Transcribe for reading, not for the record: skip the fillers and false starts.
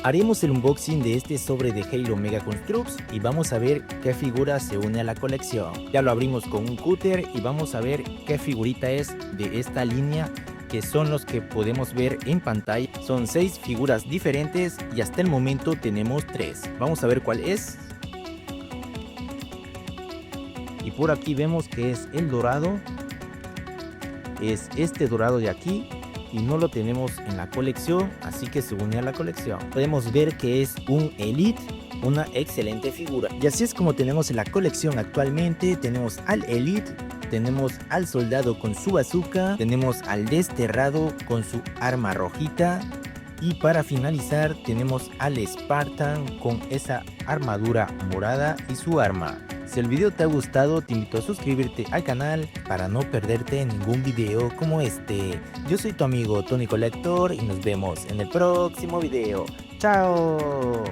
Haremos el unboxing de este sobre de Halo Mega Construx y vamos a ver qué figura se une a la colección. Ya lo abrimos con un cúter y vamos a ver qué figurita es de esta línea, que son los que podemos ver en pantalla. Son 6 figuras diferentes y hasta el momento tenemos 3. Vamos a ver cuál es. Y por aquí vemos que es el dorado. Es este dorado de aquí. Y no lo tenemos en la colección, así que se une a la colección. Podemos ver que es un Elite, una excelente figura. Y así es como tenemos en la colección actualmente. Tenemos al Elite, tenemos al soldado con su bazooka, tenemos al desterrado con su arma rojita. Y para finalizar tenemos al Spartan con esa armadura morada y su arma. Si el video te ha gustado, te invito a suscribirte al canal para no perderte ningún video como este. Yo soy tu amigo Tony Collector y nos vemos en el próximo video. ¡Chao!